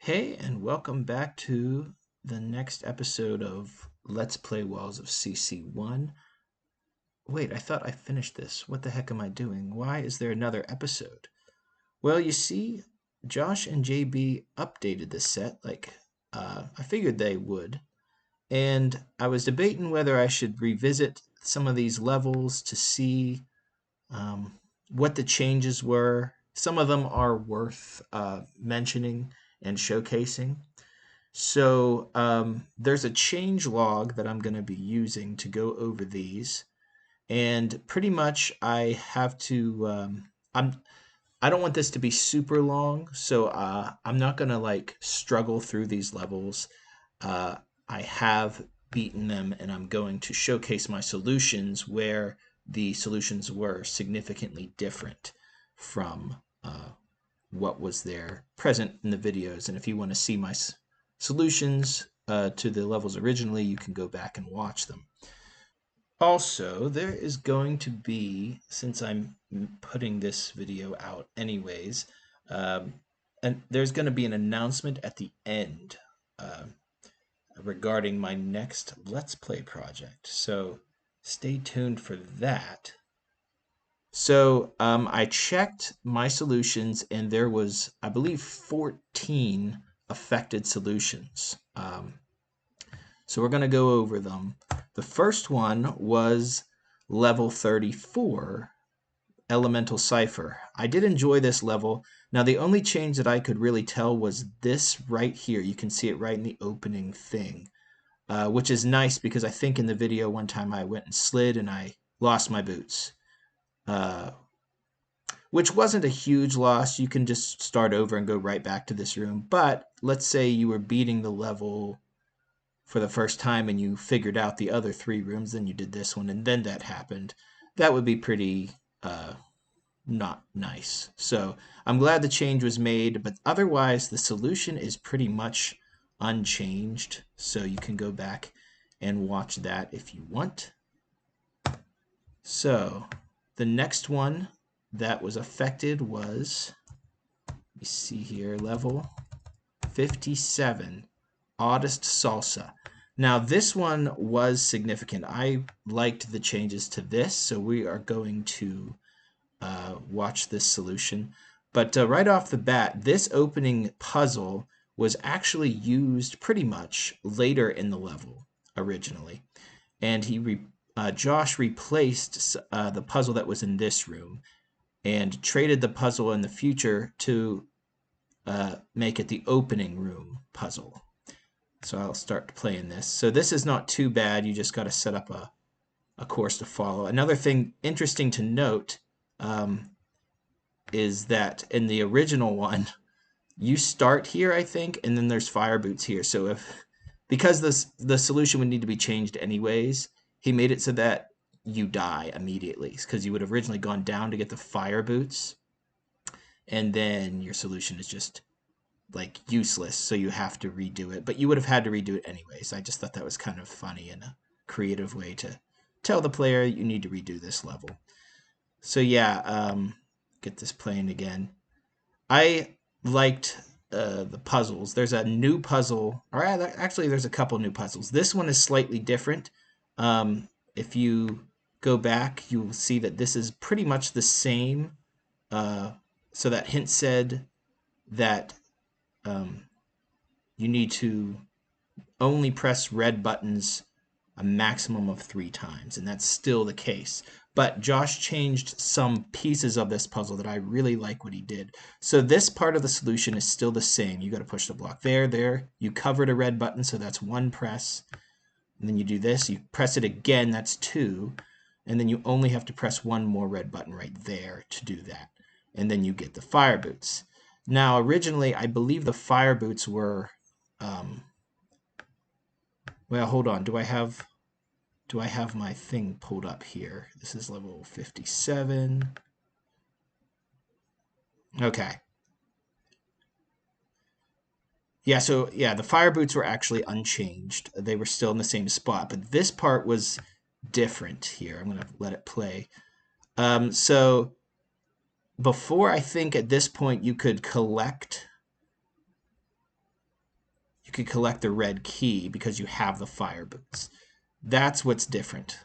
Hey, and welcome back to the next episode of Let's Play Walls of CC1. Wait, I thought I finished this. What the heck am I doing? Why is there another episode? Well, you see, Josh and JB updated this set, I figured they would. And I was debating whether I should revisit some of these levels to see um, what the changes were. Some of them are worth mentioning and showcasing. So there's a change log that I'm going to be using to go over these, and pretty much I have to. I don't want this to be super long, so I'm not going to struggle through these levels. Uh, I have beaten them, and I'm going to showcase my solutions where the solutions were significantly different from what was there present in the videos. And if you want to see my solutions to the levels originally, you can go back and watch them. Also, there is going to be, since I'm putting this video out anyways, um, and there's going to be an announcement at the end uh, regarding my next Let's Play project. So stay tuned for that. So I checked my solutions, and there was, I believe, 14 affected solutions. So we're going to go over them. The first one was level 34, Elemental Cypher. I did enjoy this level. Now the only change that I could really tell was this right here. You can see it right in the opening thing, which is nice because I think in the video one time I went and slid and I lost my boots. Which wasn't a huge loss. You can just start over and go right back to this room. But let's say you were beating the level for the first time and you figured out the other three rooms, then you did this one, and then that happened. That would be pretty not nice. So I'm glad the change was made, but otherwise the solution is pretty much unchanged. So you can go back and watch that if you want. So the next one that was affected was, let me see here, level 57, Oddest Salsa. Now this one was significant. I liked the changes to this, so we are going to watch this solution. But right off the bat, this opening puzzle was actually used pretty much later in the level originally. And Josh replaced the puzzle that was in this room and traded the puzzle in the future to make it the opening room puzzle. So I'll start playing this. So this is not too bad. You just got to set up a course to follow. Another thing interesting to note is that in the original one, you start here, I think, and then there's fire boots here. So because the solution would need to be changed anyways, he made it so that you die immediately because you would have originally gone down to get the fire boots, and then your solution is just useless, so you have to redo it. But you would have had to redo it anyways. I just thought that was kind of funny and a creative way to tell the player you need to redo this level. So yeah, get this playing again. I liked the puzzles. There's a new puzzle, or actually there's a couple new puzzles. This one is slightly different. If you go back, you will see that this is pretty much the same. So that hint said that you need to only press red buttons a maximum of 3 times, and that's still the case. But Josh changed some pieces of this puzzle that I really like what he did. So this part of the solution is still the same. You got to push the block there. You covered a red button, so that's 1 press. And then you do this. You press it again, that's 2. And then you only have to press 1 more red button right there to do that. And then you get the fire boots. Now, originally, I believe the fire boots were... well, hold on. Do I have my thing pulled up here? This is level 57. Okay. Yeah, so yeah, the fire boots were actually unchanged. They were still in the same spot, but this part was different here. I'm going to let it play. So before, I think at this point you could collect you could collect the red key because you have the fire boots. That's what's different.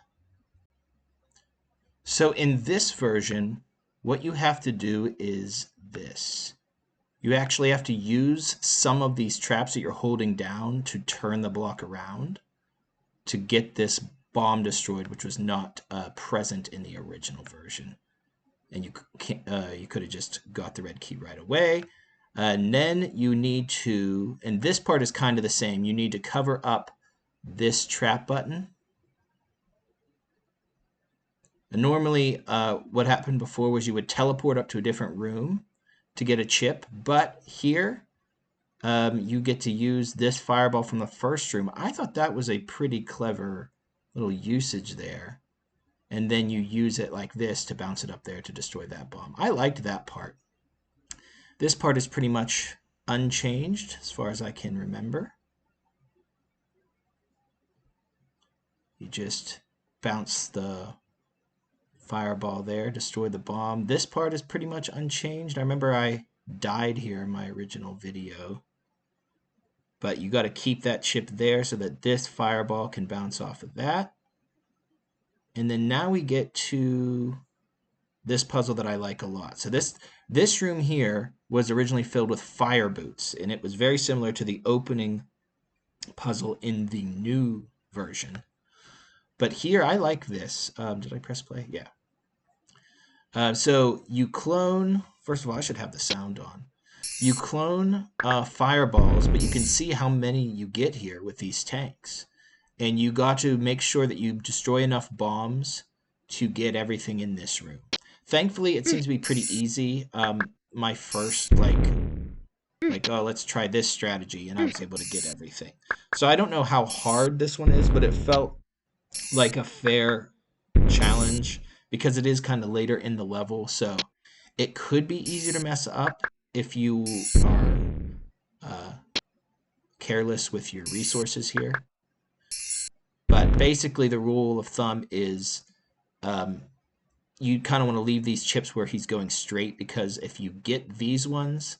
So in this version, what you have to do is this. You actually have to use some of these traps that you're holding down to turn the block around to get this bomb destroyed, which was not present in the original version. And you could have just got the red key right away. And then you need to, and this part is kind of the same, you need to cover up this trap button. And normally, what happened before was you would teleport up to a different room to get a chip, but here you get to use this fireball from the first room. I thought that was a pretty clever little usage there. And then you use it like this to bounce it up there to destroy that bomb. I liked that part. This part is pretty much unchanged as far as I can remember. You just bounce the fireball there, destroy the bomb. This part is pretty much unchanged. I remember I died here in my original video. But you got to keep that chip there so that this fireball can bounce off of that. And then now we get to this puzzle that I like a lot. So this room here was originally filled with fire boots, and it was very similar to the opening puzzle in the new version. But here, I like this. Did I press play? Yeah. So you clone, first of all, I should have the sound on. You clone fireballs, but you can see how many you get here with these tanks. And you got to make sure that you destroy enough bombs to get everything in this room. Thankfully, it seems to be pretty easy. My first, oh, let's try this strategy, and I was able to get everything. So I don't know how hard this one is, but it felt like a fair challenge because it is kind of later in the level, so it could be easy to mess up if you are careless with your resources here. But basically the rule of thumb is you kind of want to leave these chips where he's going straight, because if you get these ones,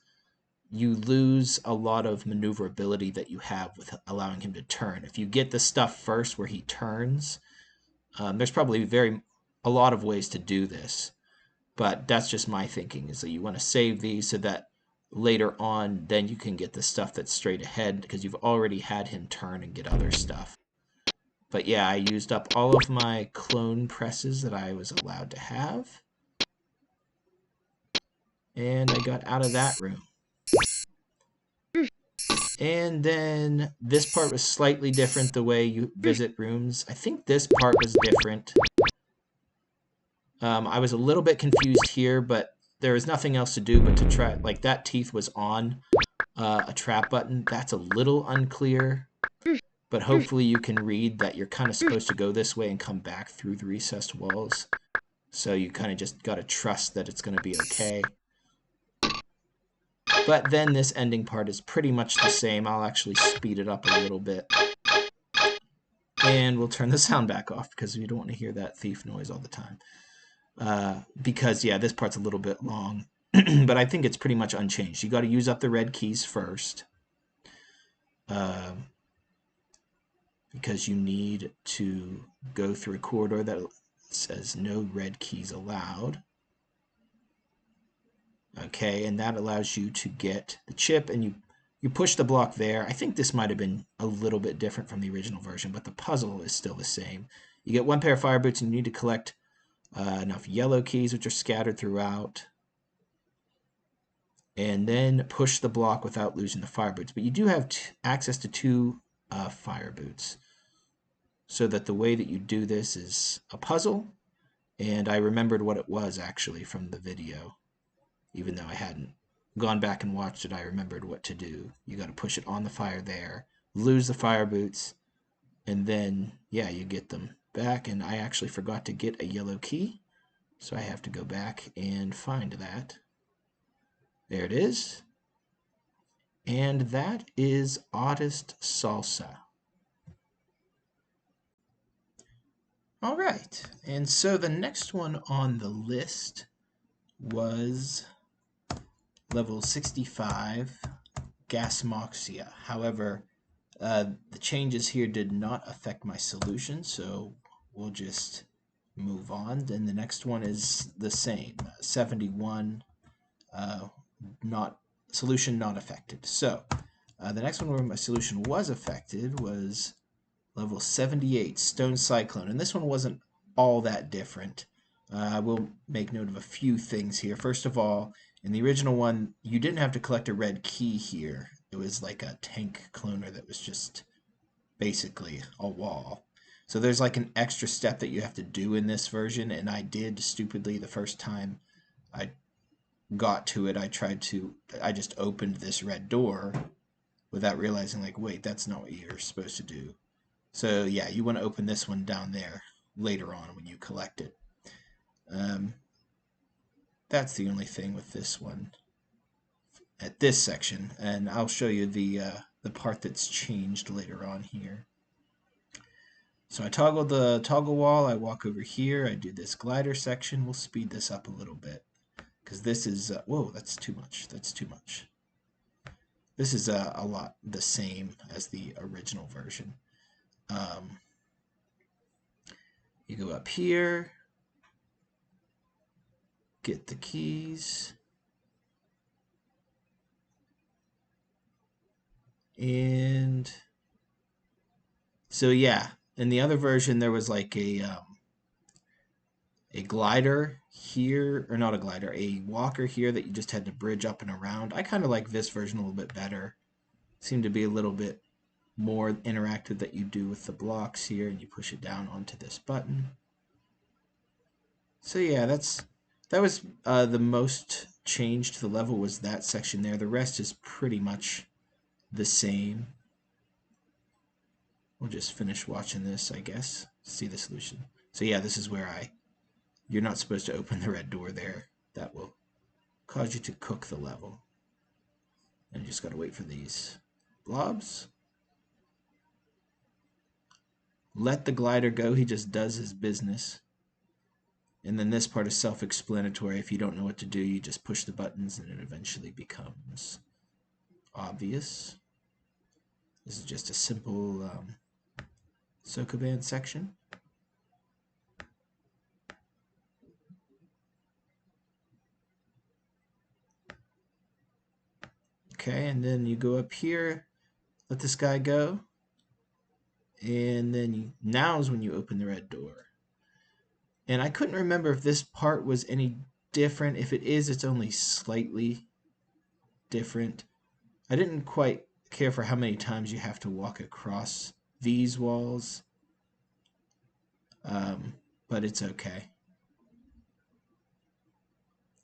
you lose a lot of maneuverability that you have with allowing him to turn. If you get the stuff first where he turns, there's probably a lot of ways to do this, but that's just my thinking, is that you want to save these so that later on then you can get the stuff that's straight ahead because you've already had him turn and get other stuff. But yeah, I used up all of my clone presses that I was allowed to have, and I got out of that room. And then this part was slightly different, the way you visit rooms. I think this part was different. I was a little bit confused here, but there was nothing else to do but to try, like that teeth was on a trap button. That's a little unclear, but hopefully you can read that you're kind of supposed to go this way and come back through the recessed walls. So you kind of just got to trust that it's going to be okay. But then this ending part is pretty much the same. I'll actually speed it up a little bit. And we'll turn the sound back off because we don't want to hear that thief noise all the time. Because, yeah, this part's a little bit long. But I think it's pretty much unchanged. You got to use up the red keys first. Because you need to go through a corridor that says no red keys allowed. Okay, and that allows you to get the chip, and you push the block there. I think this might have been a little bit different from the original version, but the puzzle is still the same. You get one pair of fire boots, and you need to collect enough yellow keys, which are scattered throughout, and then push the block without losing the fire boots. But you do have access to 2 fire boots, so that the way that you do this is a puzzle, and I remembered what it was actually from the video. Even though I hadn't gone back and watched it, I remembered what to do. You got to push it on the fire there, lose the fire boots, and then, yeah, you get them back. And I actually forgot to get a yellow key, so I have to go back and find that. There it is. And that is Oddest Salsa. All right, and so the next one on the list was level 65, Gasmoxia. However, The changes here did not affect my solution, so we'll just move on. Then the next one is the same, 71, not solution not affected. So the next one where my solution was affected was level 78, Stone Cyclone, and this one wasn't all that different. I will make note of a few things here. First of all, in the original one, you didn't have to collect a red key here. It was like a tank cloner that was just basically a wall. So there's like an extra step that you have to do in this version, and I did stupidly the first time I got to it. I just opened this red door without realizing, like, wait, that's not what you're supposed to do. So yeah, you want to open this one down there later on when you collect it. That's the only thing with this one at this section, and I'll show you the part that's changed later on here. So I toggle the toggle wall, I walk over here, I do this glider section. We'll speed this up a little bit because this is, whoa, that's too much. That's too much. This is a lot the same as the original version. You go up here, get the keys, and so yeah, in the other version there was like a glider here, or not a glider, a walker here that you just had to bridge up and around. I kind of like this version a little bit better. Seemed to be a little bit more interactive that you do with the blocks here, and you push it down onto this button. So yeah, that was the most change to the level was that section there. The rest is pretty much the same. We'll just finish watching this, I guess. See the solution. So yeah, this is where you're not supposed to open the red door there. That will cause you to cook the level. And you just gotta wait for these blobs. Let the glider go, he just does his business. And then this part is self-explanatory. If you don't know what to do, you just push the buttons and it eventually becomes obvious. This is just a simple Sokoban section. Okay, and then you go up here, let this guy go, and then now is when you open the red door. And I couldn't remember if this part was any different. If it is, it's only slightly different. I didn't quite care for how many times you have to walk across these walls, but it's okay.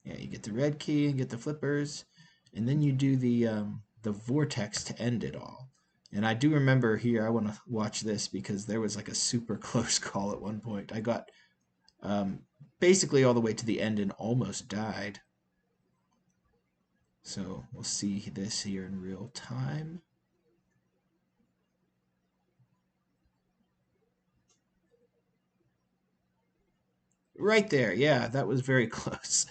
Yeah, you get the red key and get the flippers, and then you do the vortex to end it all. And I do remember here, I want to watch this because there was like a super close call at one point. I got basically all the way to the end and almost died. So we'll see this here in real time. Right there, yeah, that was very close.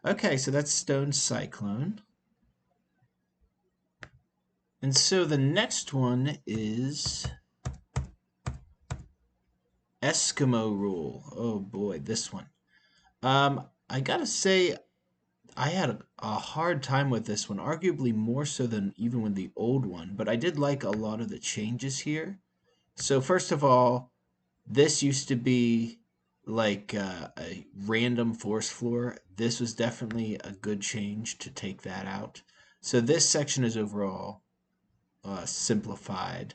Okay, so that's Stone Cyclone. And so the next one is Eskimo Roll. Oh boy, this one. I gotta say, I had a hard time with this one, arguably more so than even with the old one, but I did like a lot of the changes here. So first of all, this used to be like a random force floor. This was definitely a good change to take that out. So this section is overall simplified.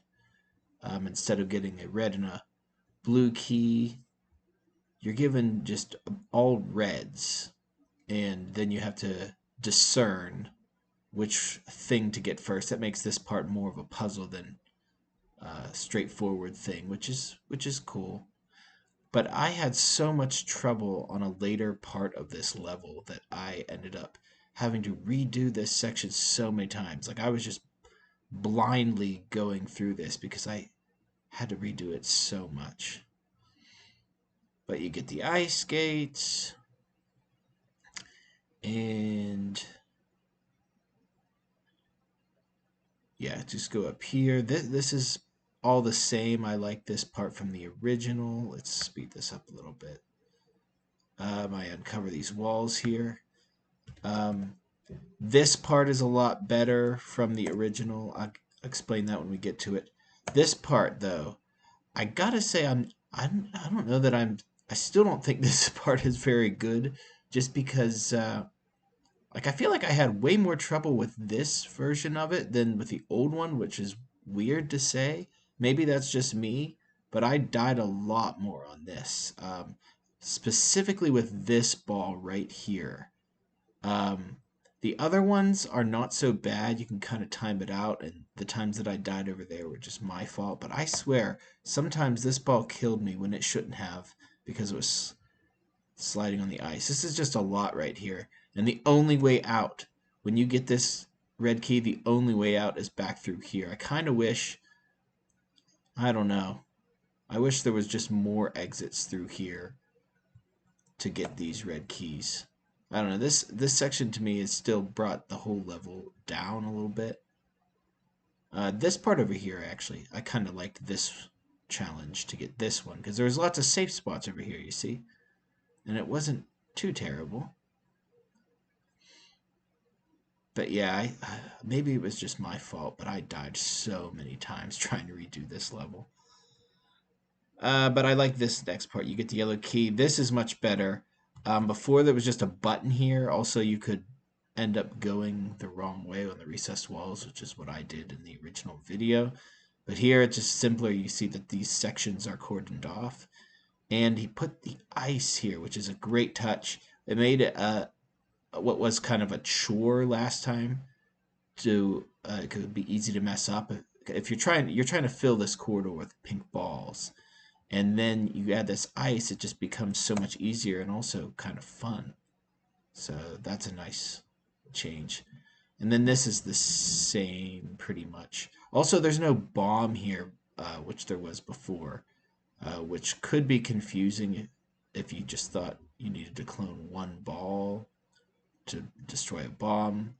Instead of getting a red and a blue key, you're given just all reds, and then you have to discern which thing to get first. That makes this part more of a puzzle than a straightforward thing, which is cool. But I had so much trouble on a later part of this level that I ended up having to redo this section so many times. Like I was just blindly going through this because I had to redo it so much. But you get the ice skates, and yeah, just go up here. This is all the same. I like this part from the original. Let's speed this up a little bit. I uncover these walls here. This part is a lot better from the original. I'll explain that when we get to it. This part, though, I gotta say, I don't know that I still don't think this part is very good, just because, like, I feel like I had way more trouble with this version of it than with the old one, which is weird to say. Maybe that's just me, but I died a lot more on this, specifically with this ball right here. Um, the other ones are not so bad. You can kind of time it out, and the times that I died over there were just my fault. But I swear, sometimes this ball killed me when it shouldn't have because it was sliding on the ice. This is just a lot right here. And the only way out, when you get this red key, the only way out is back through here. I kind of wish, I don't know, I wish there was just more exits through here to get these red keys. I don't know. This section to me has still brought the whole level down a little bit. This part over here, actually, I kind of liked this challenge to get this one because there was lots of safe spots over here, you see, and it wasn't too terrible. But yeah, maybe it was just my fault, but I died so many times trying to redo this level. But I like this next part. You get the yellow key. This is much better. Before there was just a button here. Also, you could end up going the wrong way on the recessed walls, which is what I did in the original video. But here it's just simpler. You see that these sections are cordoned off. And he put the ice here, which is a great touch. It made it what was kind of a chore last time to it could be easy to mess up if you're trying to fill this corridor with pink balls, and then you add this ice. It just becomes so much easier and also kind of fun. So that's a nice change. And then this is the same pretty much. Also, there's no bomb here, which there was before, which could be confusing if you just thought you needed to clone one ball to destroy a bomb.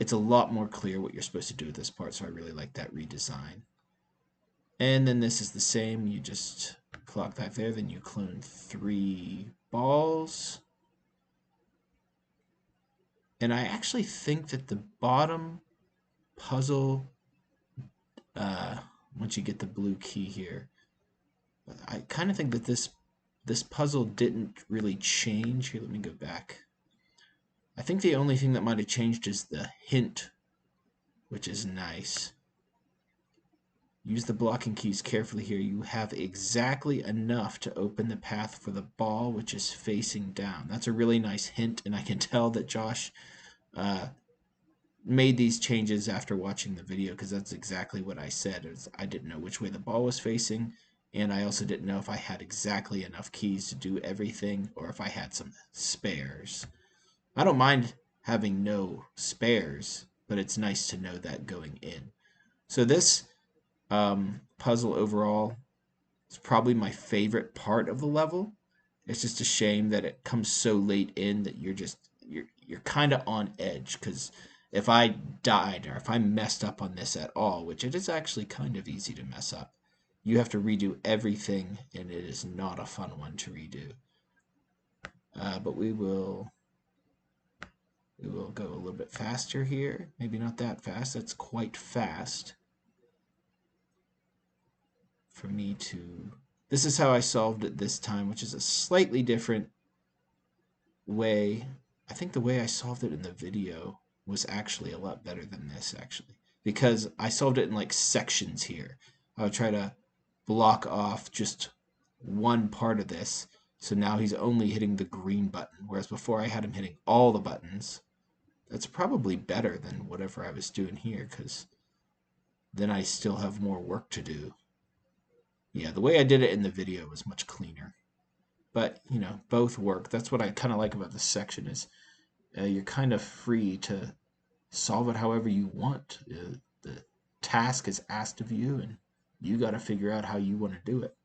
It's a lot more clear what you're supposed to do with this part, so I really like that redesign. And then this is the same. You just clock that there, then you clone 3 balls. And I actually think that the bottom puzzle, once you get the blue key here, I kind of think that this puzzle didn't really change. Here, let me go back. I think the only thing that might have changed is the hint, which is nice. Use the blocking keys carefully here. You have exactly enough to open the path for the ball, which is facing down. That's a really nice hint, and I can tell that Josh made these changes after watching the video, because that's exactly what I said. I didn't know which way the ball was facing, and I also didn't know if I had exactly enough keys to do everything, or if I had some spares. I don't mind having no spares, but it's nice to know that going in. So this puzzle overall is probably my favorite part of the level. It's just a shame that it comes so late in that you're kind of on edge, because if I died or if I messed up on this at all, which it is actually kind of easy to mess up, you have to redo everything, and it is not a fun one to redo. But we will go a little bit faster here. Maybe not that fast. That's quite fast for me to... This is how I solved it this time, which is a slightly different way. I think the way I solved it in the video was actually a lot better than this, actually, because I solved it in like sections here. I would try to block off just one part of this, so now he's only hitting the green button, whereas before I had him hitting all the buttons. That's probably better than whatever I was doing here, because then I still have more work to do. Yeah, the way I did it in the video was much cleaner. But, you know, both work. That's what I kind of like about this section is you're kind of free to solve it however you want. The task is asked of you, and you got to figure out how you want to do it.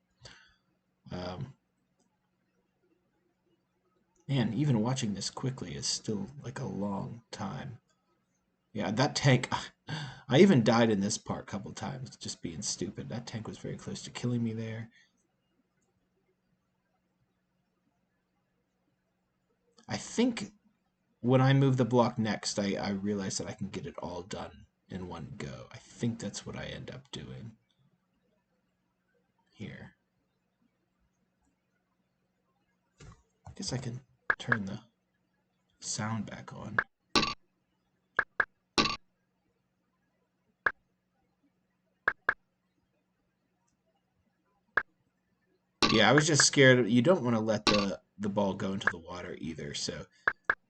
And even watching this quickly is still like a long time. Yeah, that tank, I even died in this part a couple times, just being stupid. That tank was very close to killing me there. I think when I move the block next, I realize that I can get it all done in one go. I think that's what I end up doing here. I guess I can turn the sound back on. Yeah, I was just scared. You don't want to let the ball go into the water either, so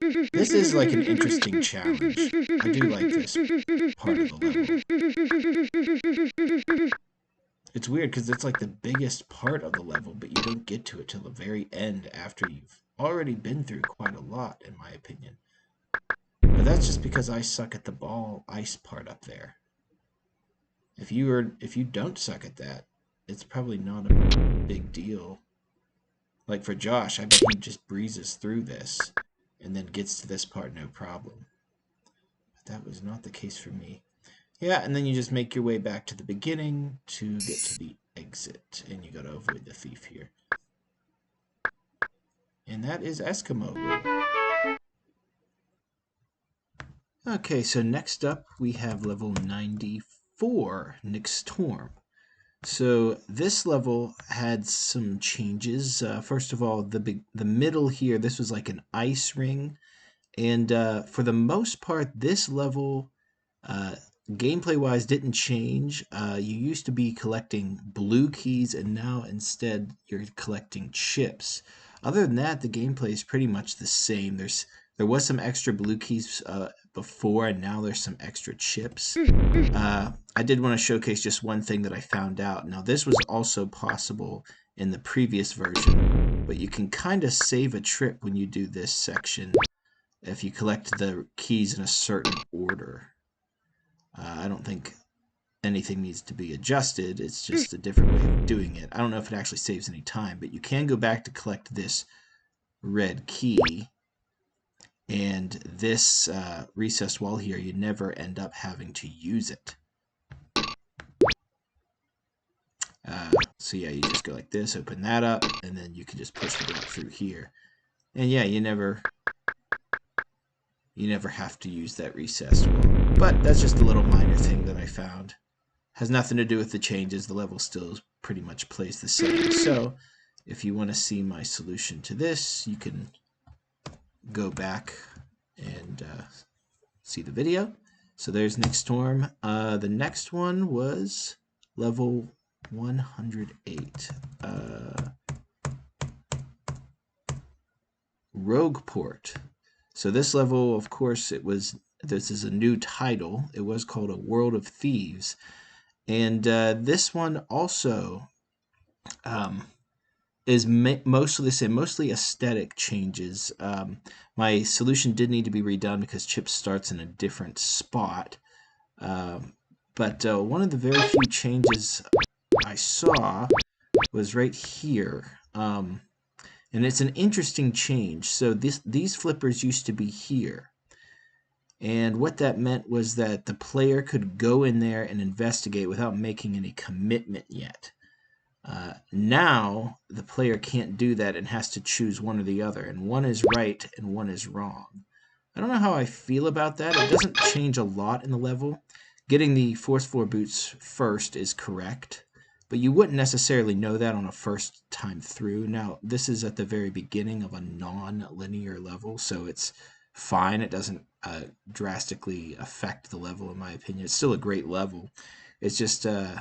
this is like an interesting challenge. I do like this part of the level. It's weird because it's like the biggest part of the level, but you don't get to it till the very end after you've already been through quite a lot, in my opinion. But that's just because I suck at the ball ice part up there. If you don't suck at that, it's probably not a big deal. Like for Josh, I bet he just breezes through this and then gets to this part no problem. But that was not the case for me. Yeah, and then you just make your way back to the beginning to get to the exit, and you gotta avoid the thief here. And that is Eskimo Roll. Okay, so next up we have level 94, Nixtorm. So this level had some changes. First of all, the middle here, this was like an ice ring. And for the most part, this level, gameplay-wise, didn't change. You used to be collecting blue keys, and now instead you're collecting chips. Other than that, the gameplay is pretty much the same. There was some extra blue keys before, and now there's some extra chips. I did want to showcase just one thing that I found out. Now, this was also possible in the previous version, but you can kind of save a trip when you do this section if you collect the keys in a certain order. I don't think anything needs to be adjusted. It's just a different way of doing it. I don't know if it actually saves any time, but you can go back to collect this red key. And this recessed wall here, you never end up having to use it. So yeah, you just go like this, open that up, and then you can just push the block through here. And yeah, you never have to use that recessed wall. But that's just a little minor thing that I found. Has nothing to do with the changes. The level still pretty much plays the same. So if you want to see my solution to this, you can go back and see the video. So there's Nixtorm. The next one was level 108. Rogueport. So this level, of course, this is a new title. It was called a World of Thieves. And this one also is mostly the same, mostly aesthetic changes. My solution did need to be redone because Chip starts in a different spot. But one of the very few changes I saw was right here. And it's an interesting change. So these flippers used to be here. And what that meant was that the player could go in there and investigate without making any commitment yet. Now, the player can't do that and has to choose one or the other. And one is right and one is wrong. I don't know how I feel about that. It doesn't change a lot in the level. Getting the Force 4 boots first is correct. But you wouldn't necessarily know that on a first time through. Now, this is at the very beginning of a non-linear level, so it's fine. It doesn't drastically affect the level, in my opinion. It's still a great level. It's just an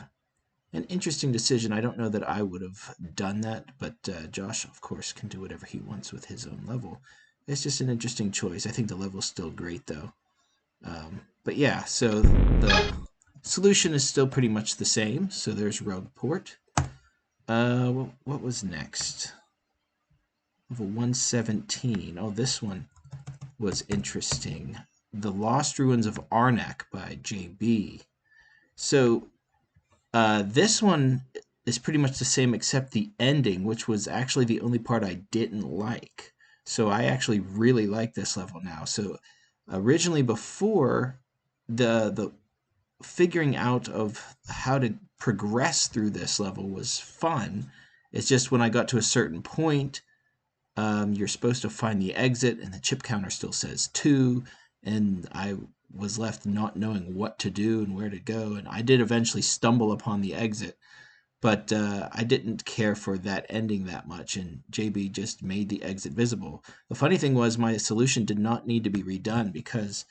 interesting decision. I don't know that I would have done that, but Josh, of course, can do whatever he wants with his own level. It's just an interesting choice. I think the level's still great, though. But yeah, so the solution is still pretty much the same. So there's Rogueport. What was next? Level 117. Oh, this one was interesting. The Lost Ruins of Arnak by JB. So this one is pretty much the same except the ending, which was actually the only part I didn't like. So I actually really like this level now. So originally before the figuring out of how to progress through this level was fun. It's just when I got to a certain point, you're supposed to find the exit, and the chip counter still says 2, and I was left not knowing what to do and where to go, and I did eventually stumble upon the exit, but I didn't care for that ending that much, and JB just made the exit visible. The funny thing was my solution did not need to be redone because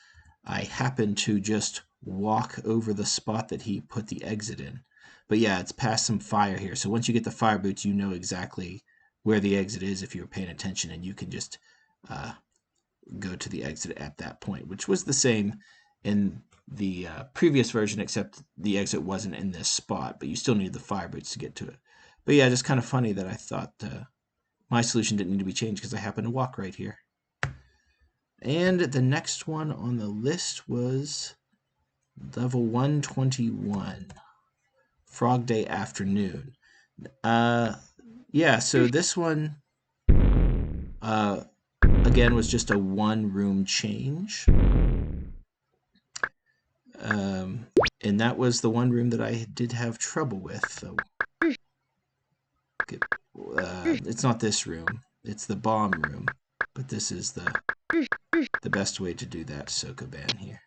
I happened to just walk over the spot that he put the exit in. But yeah, it's past some fire here, so once you get the fire boots, you know exactly where the exit is if you were paying attention, and you can just uh, go to the exit at that point, which was the same in the previous version, except the exit wasn't in this spot, but you still needed the fire boots to get to it. But yeah, just kind of funny that I thought my solution didn't need to be changed because I happened to walk right here. And the next one on the list was level 121, Frog Day Afternoon. Yeah, so this one, again, was just a one-room change. And that was the one room that I did have trouble with. So, it's not this room. It's the bomb room. But this is the best way to do that, Sokoban here.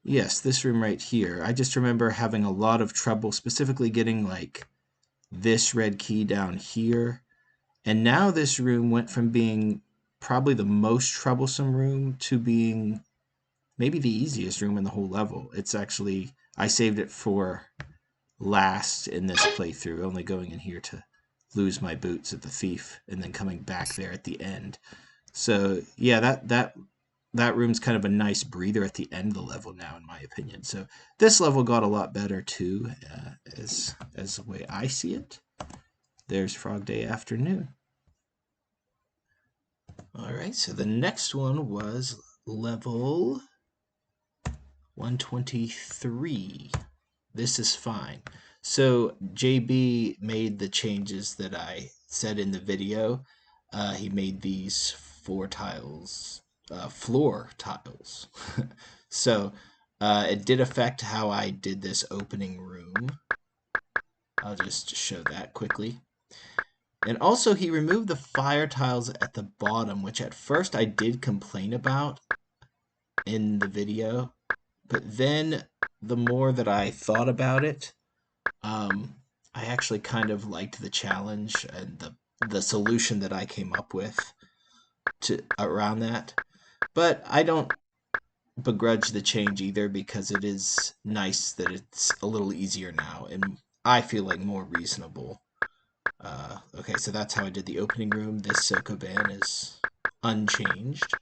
Yes, this room right here. I just remember having a lot of trouble specifically getting like this red key down here. And now this room went from being probably the most troublesome room to being maybe the easiest room in the whole level. It's actually, I saved it for last in this playthrough, only going in here to lose my boots at the thief and then coming back there at the end. So yeah, that room's kind of a nice breather at the end of the level now, in my opinion. So this level got a lot better too, as the way I see it. There's Frog Day Afternoon. All right, so the next one was level 123. This is fine. So JB made the changes that I said in the video. He made these 4 tiles, floor tiles. So it did affect how I did this opening room. I'll just show that quickly. And also he removed the fire tiles at the bottom, which at first I did complain about in the video. But then the more that I thought about it, I actually kind of liked the challenge and the solution that I came up with to around that. But I don't begrudge the change either, because it is nice that it's a little easier now and I feel like more reasonable. Okay, so that's how I did the opening room. This Sokoban is unchanged,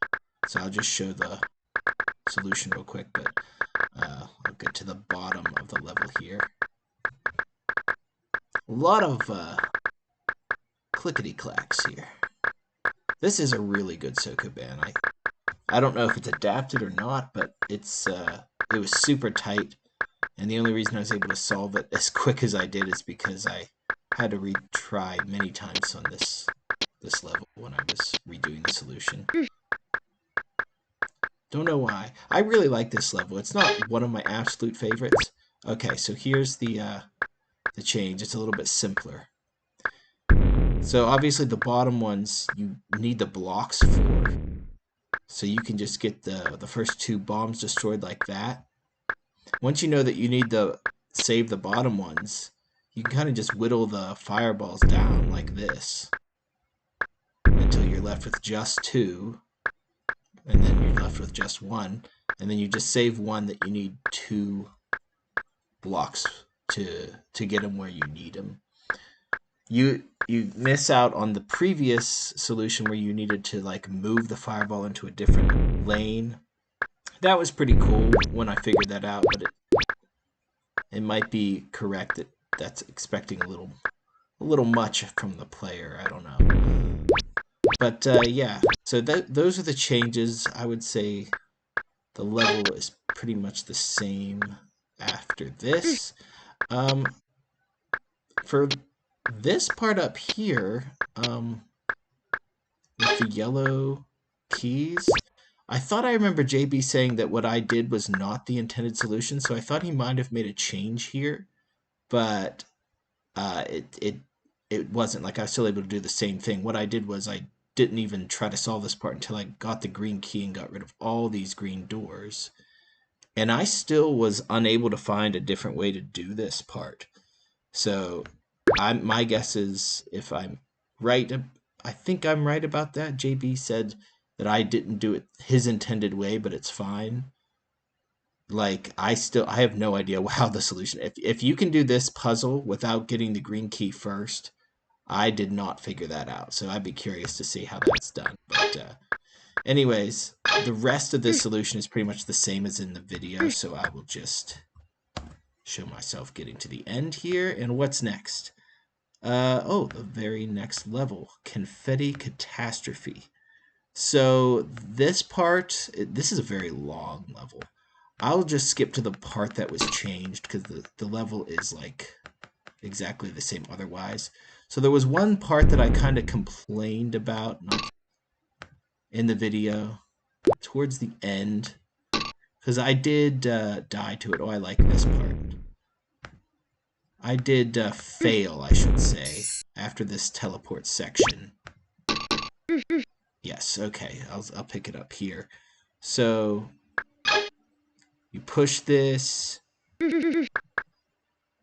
so I'll just show the solution real quick, but I'll get to the bottom of the level here. A lot of clickety-clacks here. This is a really good Sokoban. I don't know if it's adapted or not, but it was super tight, and the only reason I was able to solve it as quick as I did is because I had to retry many times on this level when I was redoing the solution. Don't know why. I really like this level. It's not one of my absolute favorites. Okay, so here's the change. It's a little bit simpler. So obviously the bottom ones you need the blocks for. So you can just get the first 2 bombs destroyed like that. Once you know that you need to save the bottom ones, you can kind of just whittle the fireballs down like this until you're left with just 2, and then you're left with just 1, and then you just save 1 that you need 2 blocks to get them where you need them. You miss out on the previous solution where you needed to like move the fireball into a different lane. That was pretty cool when I figured that out, but it might be correct that that's expecting a little much from the player. I don't know. But yeah, so those are the changes. I would say the level is pretty much the same after this. For this part up here, with the yellow keys, I thought I remember JB saying that what I did was not the intended solution, so I thought he might have made a change here, but it wasn't. Like, I was still able to do the same thing. What I did was I didn't even try to solve this part until I got the green key and got rid of all these green doors. And I still was unable to find a different way to do this part. So my guess is, if I'm right, I think I'm right about that. JB said that I didn't do it his intended way, but it's fine. Like, I have no idea how the solution. If you can do this puzzle without getting the green key first, I did not figure that out. So I'd be curious to see how that's done. But anyways, the rest of this solution is pretty much the same as in the video, so I will just show myself getting to the end here. And what's next? Oh, the very next level, Confetti Catastrophe. So this part, this is a very long level. I'll just skip to the part that was changed because the level is like exactly the same otherwise. So there was one part that I kind of complained about in the video towards the end, because I did die to it. Oh, I like this part. I did fail, I should say, after this teleport section. Yes, okay, I'll pick it up here. So you push this,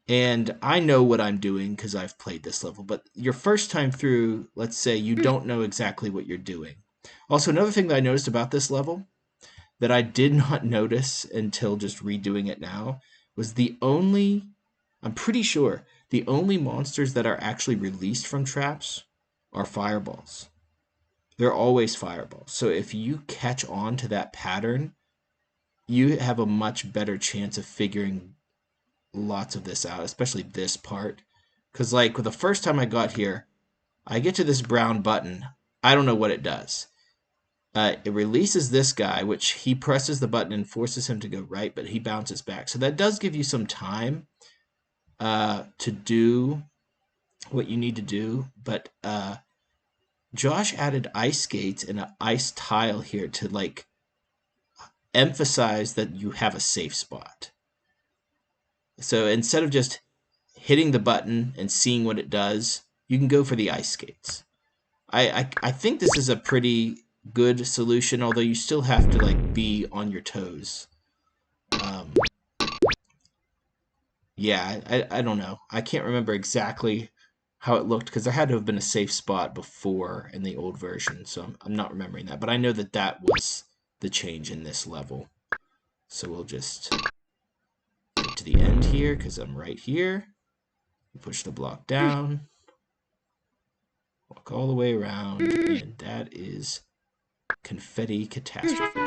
and I know what I'm doing because I've played this level, but your first time through, let's say you don't know exactly what you're doing. Also, another thing that I noticed about this level that I did not notice until just redoing it now was I'm pretty sure the only monsters that are actually released from traps are fireballs. They're always fireballs. So if you catch on to that pattern, you have a much better chance of figuring lots of this out, especially this part. Because, like, the first time I got here, I get to this brown button. I don't know what it does. It releases this guy, which he presses the button and forces him to go right, but he bounces back. So that does give you some time to do what you need to do. But Josh added ice skates and an ice tile here to, like, emphasize that you have a safe spot. So instead of just hitting the button and seeing what it does, you can go for the ice skates. I think this is a pretty good solution, although you still have to, like, be on your toes. Yeah, I don't know. I can't remember exactly how it looked because there had to have been a safe spot before in the old version, so I'm not remembering that. But I know that that was the change in this level. So we'll just get to the end here because I'm right here. Push the block down. Walk all the way around, and that is Confetti Catastrophe.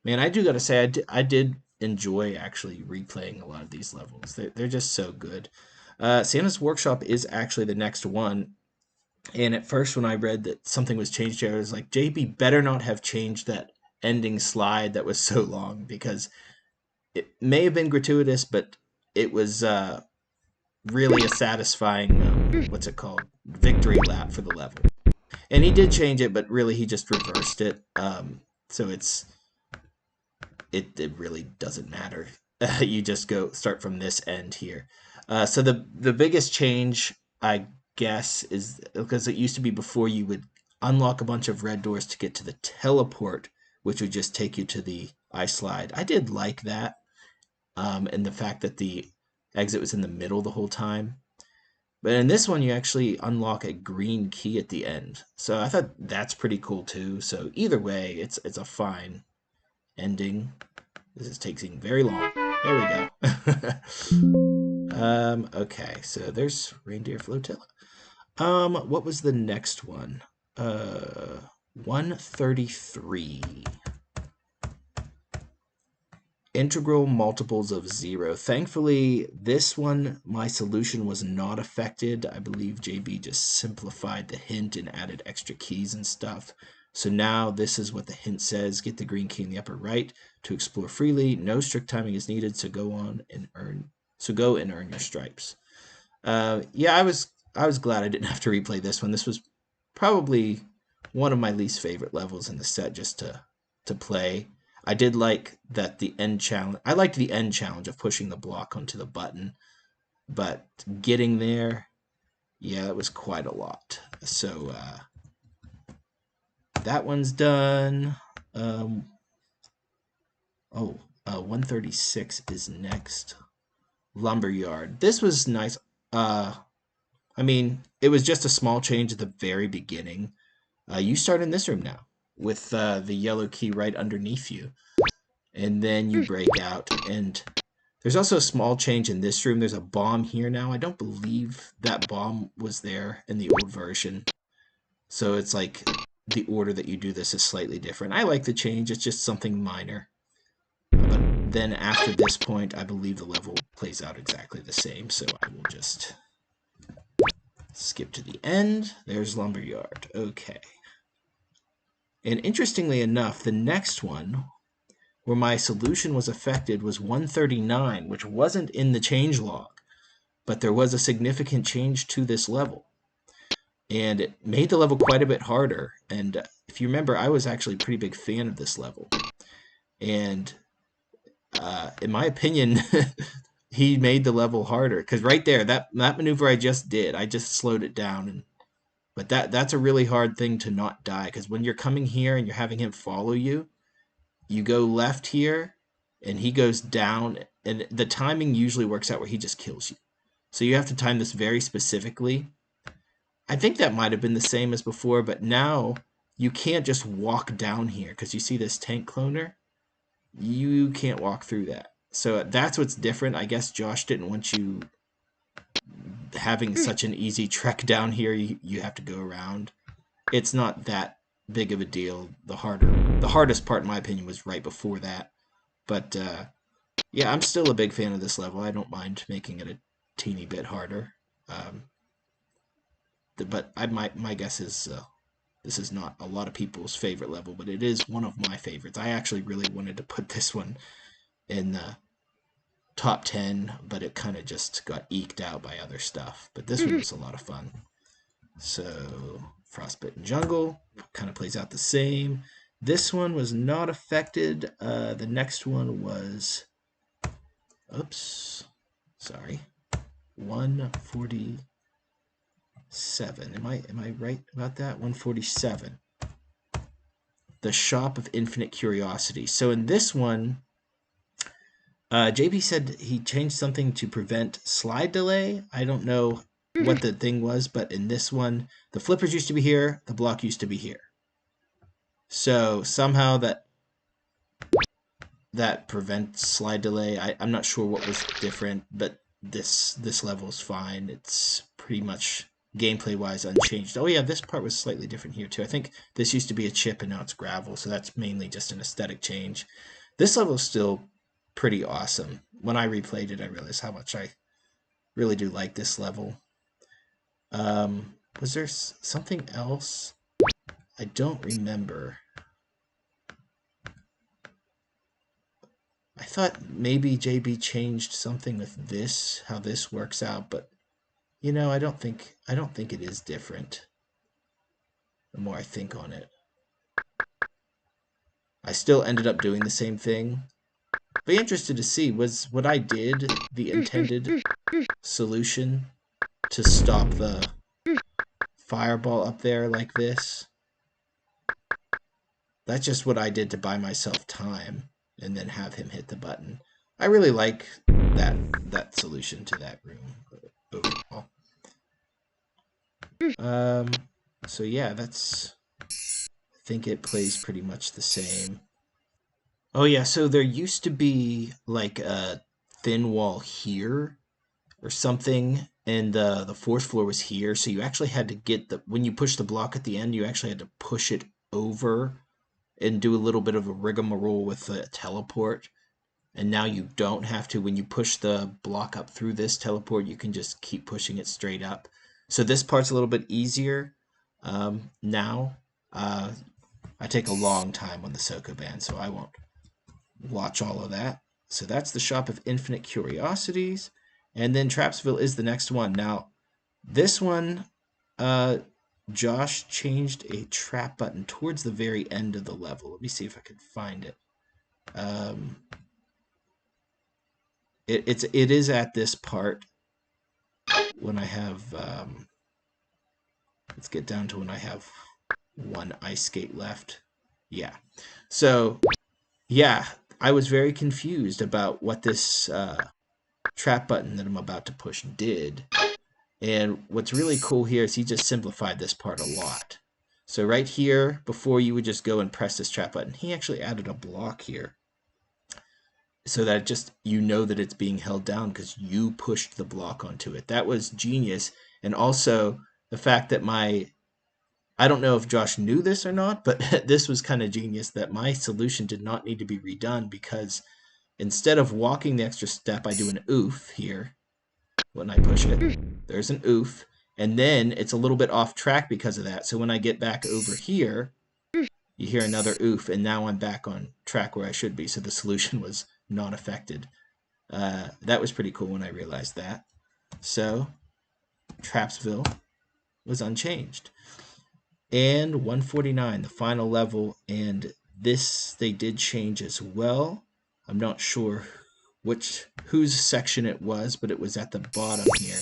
Man, I do gotta say, I did enjoy actually replaying a lot of these levels. They're just so good. Santa's Workshop is actually the next one. And at first, when I read that something was changed here, I was like, JB better not have changed that ending slide that was so long, because it may have been gratuitous, but it was really a satisfying, what's it called, victory lap for the level. And he did change it, but really he just reversed it. So it really doesn't matter. You just start from this end here. So the biggest change, I guess, is because it used to be before you would unlock a bunch of red doors to get to the teleport, which would just take you to the ice slide. I did like that, and the fact that the exit was in the middle the whole time. But in this one, you actually unlock a green key at the end. So I thought that's pretty cool too. So either way, it's a fine ending. This is taking very long. There we go. Okay, so there's Reindeer Flotilla. What was the next one? 133. Integral multiples of 0. Thankfully, this one, my solution was not affected. I believe JB just simplified the hint and added extra keys and stuff. So now this is what the hint says. Get the green key in the upper right to explore freely. No strict timing is needed, so go and earn your stripes. Yeah, I was glad I didn't have to replay this one. This was probably one of my least favorite levels in the set just to play. I did like that the end challenge. I liked the end challenge of pushing the block onto the button, but getting there, yeah, it was quite a lot. So that one's done. 136 is next. Lumberyard. This was nice. I mean, it was just a small change at the very beginning. You start in this room now with the yellow key right underneath you. And then you break out. And there's also a small change in this room. There's a bomb here now. I don't believe that bomb was there in the old version. So it's like the order that you do this is slightly different. I like the change. It's just something minor. But then after this point, I believe the level plays out exactly the same. So I will just skip to the end. There's Lumberyard. Okay. And interestingly enough, the next one where my solution was affected was 139, which wasn't in the changelog, but there was a significant change to this level. And it made the level quite a bit harder. And if you remember, I was actually a pretty big fan of this level. And in my opinion, he made the level harder. Because right there, that maneuver I just did, I just slowed it down. But that's a really hard thing to not die. Because when you're coming here and you're having him follow you, you go left here, and he goes down. And the timing usually works out where he just kills you. So you have to time this very specifically. I think that might have been the same as before, but now you can't just walk down here because you see this tank cloner. You can't walk through that. So that's what's different. I guess Josh didn't want you having such an easy trek down here. You have to go around. It's not that big of a deal. The hardest part, in my opinion, was right before that. But yeah, I'm still a big fan of this level. I don't mind making it a teeny bit harder. But my guess is this is not a lot of people's favorite level, but it is one of my favorites. I actually really wanted to put this one in the top 10, but it kind of just got eked out by other stuff. But this one was a lot of fun. So Frostbitten Jungle kind of plays out the same. This one was not affected. The next one was, oops, sorry, 147. Am I right about that? 147. The Shop of Infinite Curiosities. So in this one, JP said he changed something to prevent slide delay. I don't know what the thing was, but in this one, the flippers used to be here, the block used to be here. So somehow that prevents slide delay. I'm not sure what was different, but this level is fine. It's pretty much gameplay-wise unchanged. Oh yeah, this part was slightly different here too. I think this used to be a chip and now it's gravel, so that's mainly just an aesthetic change. This level is still pretty awesome. When I replayed it, I realized how much I really do like this level. Was there something else? I don't remember. I thought maybe JB changed something with this, how this works out, but you know, I don't think it is different. The more I think on it, I still ended up doing the same thing. Be interested to see, was what I did the intended solution to stop the fireball up there like this? That's just what I did to buy myself time and then have him hit the button. I really like that solution to that room overall. So yeah, I think it plays pretty much the same. Oh yeah, so there used to be like a thin wall here or something, and the fourth floor was here, so you actually had to get when you push the block at the end, you actually had to push it over and do a little bit of a rigmarole with the teleport. And now you don't have to. When you push the block up through this teleport, you can just keep pushing it straight up. So this part's a little bit easier now. I take a long time on the Sokoban, so I won't watch all of that. So that's the Shop of Infinite Curiosities. And then Trapzville is the next one. Now, this one, Josh changed a trap button towards the very end of the level. Let me see if I can find it. It is at this part when I have let's get down to when I have one ice skate left. Yeah. So yeah, I was very confused about what this trap button that I'm about to push did. And what's really cool here is he just simplified this part a lot. So right here, before you would just go and press this trap button, he actually added a block here. So that just, you know that it's being held down because you pushed the block onto it. That was genius. And also the fact that I don't know if Josh knew this or not, but this was kind of genius that my solution did not need to be redone because instead of walking the extra step, I do an oof here when I push it. There's an oof. And then it's a little bit off track because of that. So when I get back over here, you hear another oof, and now I'm back on track where I should be. So the solution was not affected. That was pretty cool when I realized that. So Trapzville was unchanged. And 149, the final level, and this they did change as well. I'm not sure whose section it was, but it was at the bottom here.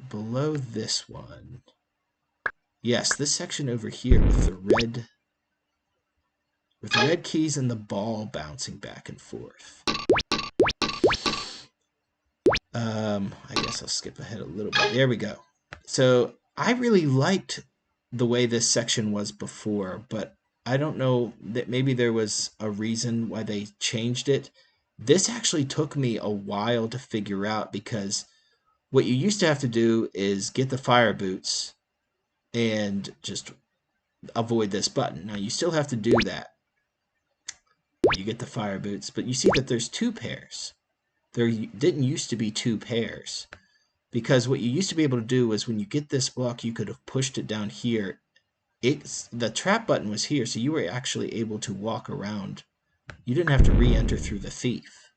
Below this one. Yes, this section over here with the red keys and the ball bouncing back and forth. I guess I'll skip ahead a little bit. There we go. So I really liked the way this section was before, but I don't know that maybe there was a reason why they changed it. This actually took me a while to figure out because what you used to have to do is get the fire boots and just avoid this button. Now you still have to do that. You get the fire boots, but you see that there's two pairs. There didn't used to be two pairs because what you used to be able to do was when you get this block, you could have pushed it down here. The trap button was here, so you were actually able to walk around. You didn't have to re-enter through the thief.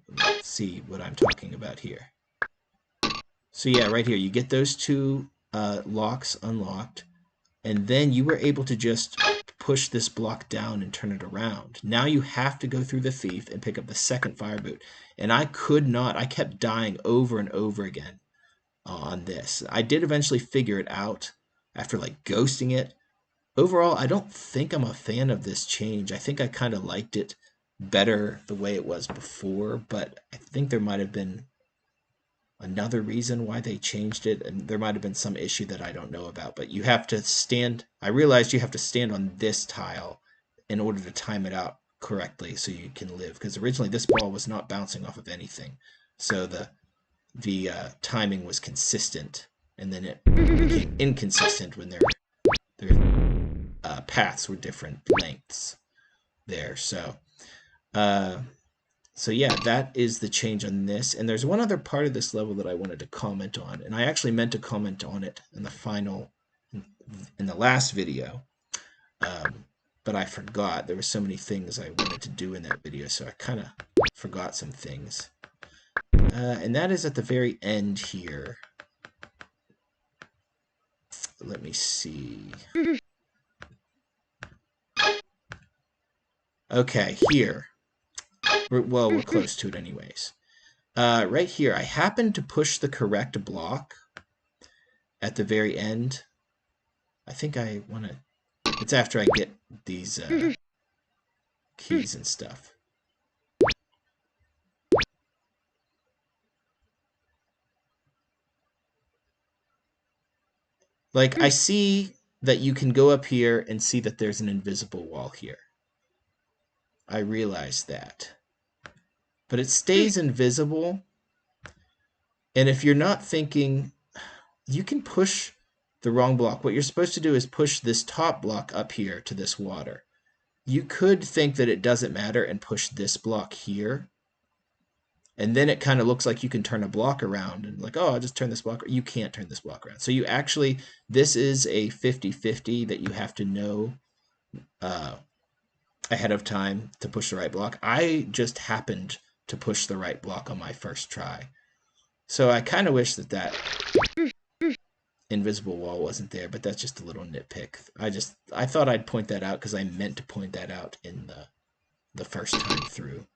Let's see what I'm talking about here. So yeah, right here, you get those two locks unlocked, and then you were able to just push this block down and turn it around. Now you have to go through the thief and pick up the second fire boot. And I kept dying over and over again on this. I did eventually figure it out after like ghosting it. Overall, I don't think I'm a fan of this change. I think I kind of liked it better the way it was before, but I think there might have been another reason why they changed it, and there might have been some issue that I don't know about, but you have to stand, I realized you have to stand on this tile in order to time it out correctly so you can live, because originally this ball was not bouncing off of anything, so the timing was consistent, and then it became inconsistent when their paths were different lengths there, so yeah, that is the change on this. And there's one other part of this level that I wanted to comment on, and I actually meant to comment on it in the last video, but I forgot. There were so many things I wanted to do in that video, so I kind of forgot some things. And that is at the very end here. Let me see. Okay, here. We're close to it anyways. Right here, I happened to push the correct block at the very end. I think I want to... It's after I get these keys and stuff. Like, I see that you can go up here and see that there's an invisible wall here. I realize that. But it stays invisible. And if you're not thinking, you can push the wrong block. What you're supposed to do is push this top block up here to this water. You could think that it doesn't matter and push this block here. And then it kind of looks like you can turn a block around and like, oh, I'll just turn this block. You can't turn this block around. So you actually, this is a 50-50 that you have to know ahead of time to push the right block. I just happened to push the right block on my first try. So I kind of wish that that invisible wall wasn't there, but that's just a little nitpick. I thought I'd point that out because I meant to point that out in the first time through.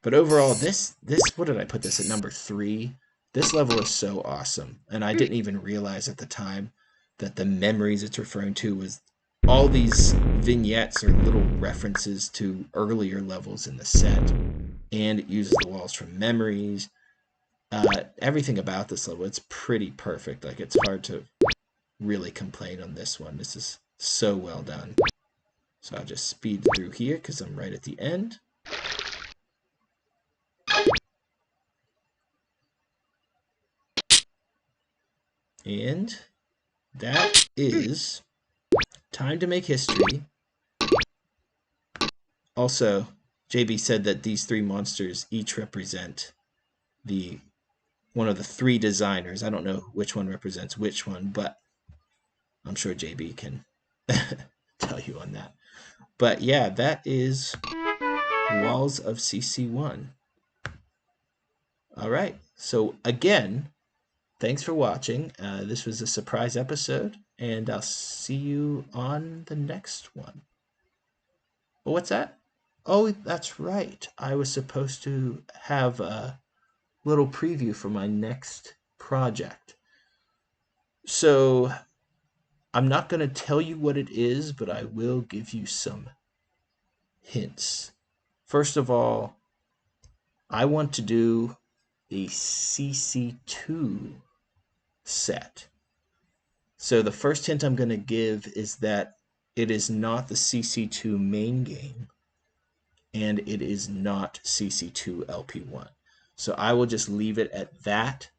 But overall, this what did I put this at number 3? This level is so awesome, and I didn't even realize at the time that the memories it's referring to was all these vignettes are little references to earlier levels in the set, and it uses the walls from memories. Everything about this level, it's pretty perfect. Like, it's hard to really complain on this one. This is so well done. So I'll just speed through here because I'm right at the end. And that is time to make history. Also, JB said that these 3 monsters each represent one of the 3 designers. I don't know which one represents which one, but I'm sure JB can tell you on that. But yeah, that is Walls of CC1. All right. So again, thanks for watching. This was a surprise episode, and I'll see you on the next one. Well, what's that? Oh, that's right. I was supposed to have a little preview for my next project. So I'm not going to tell you what it is, but I will give you some hints. First of all, I want to do a CC2 set. So the first hint I'm going to give is that it is not the CC2 main game, and it is not CC2 LP1. So I will just leave it at that.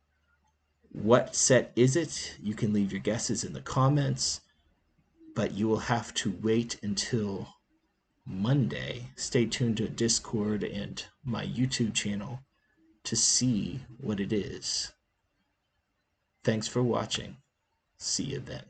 What set is it? You can leave your guesses in the comments, but you will have to wait until Monday. Stay tuned to Discord and my YouTube channel to see what it is. Thanks for watching. See you then.